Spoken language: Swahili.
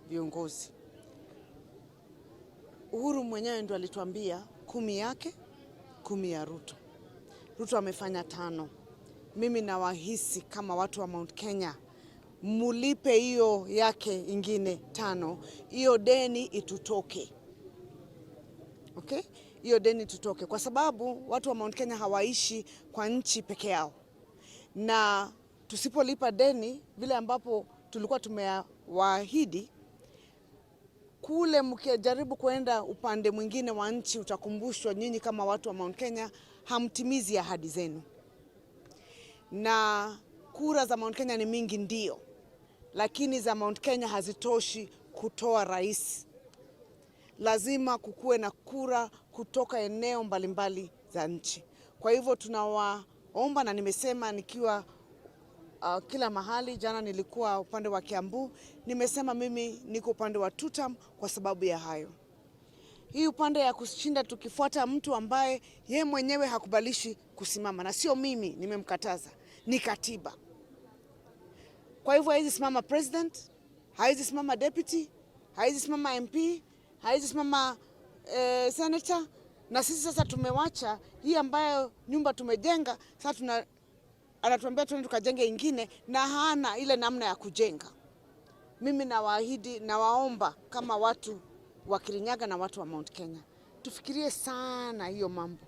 viongozi. Uhuru mwenyewe ndo alituambia 10 yake, 10 ya Ruto. Ruto amefanya 5. Mimi nawahisi kama watu wa Mount Kenya, mulipe hiyo yake ingine 5. Hiyo deni itutoke. Okay? Hiyo deni tutoke kwa sababu watu wa Mount Kenya hawaishi kwa nchi peke yao. Na tusipolipa deni vile ambapo tulikuwa tumewaahidi, kule mkijaribu kuenda upande mwingine wa nchi utakumbushwa nyinyi kama watu wa Mount Kenya hamtimizi ahadi zenu. Na kura za Mount Kenya ni mingi ndio, lakini za Mount Kenya hazitoshi kutoa rais. Lazima kukuwe na kura kutoka eneo mbalimbali za nchi. Kwa hivyo tunawaomba, na nimesema nikiwa kila mahali. Jana nilikuwa upande wa Kiambu, nimesema mimi niko upande wa Tutam kwa sababu ya hayo. Hii upande ya kushinda tukifuata mtu ambaye ye mwenyewe hakubalishi kusimama, na sio mimi nimemkataza, ni katiba. Kwa hivyo haizi simama president, haizi simama deputy, haizi simama MP, haizi simama senator. Na sisi sasa tumewacha hii ambayo nyumba tumejenga, sasa anatuambia tuende tukajenge ingine na hana ile namna ya kujenga. Mimi nawaahidi, nawaomba kama watu wa Kirinyaga na watu wa Mount Kenya, tufikirie sana hiyo mambo.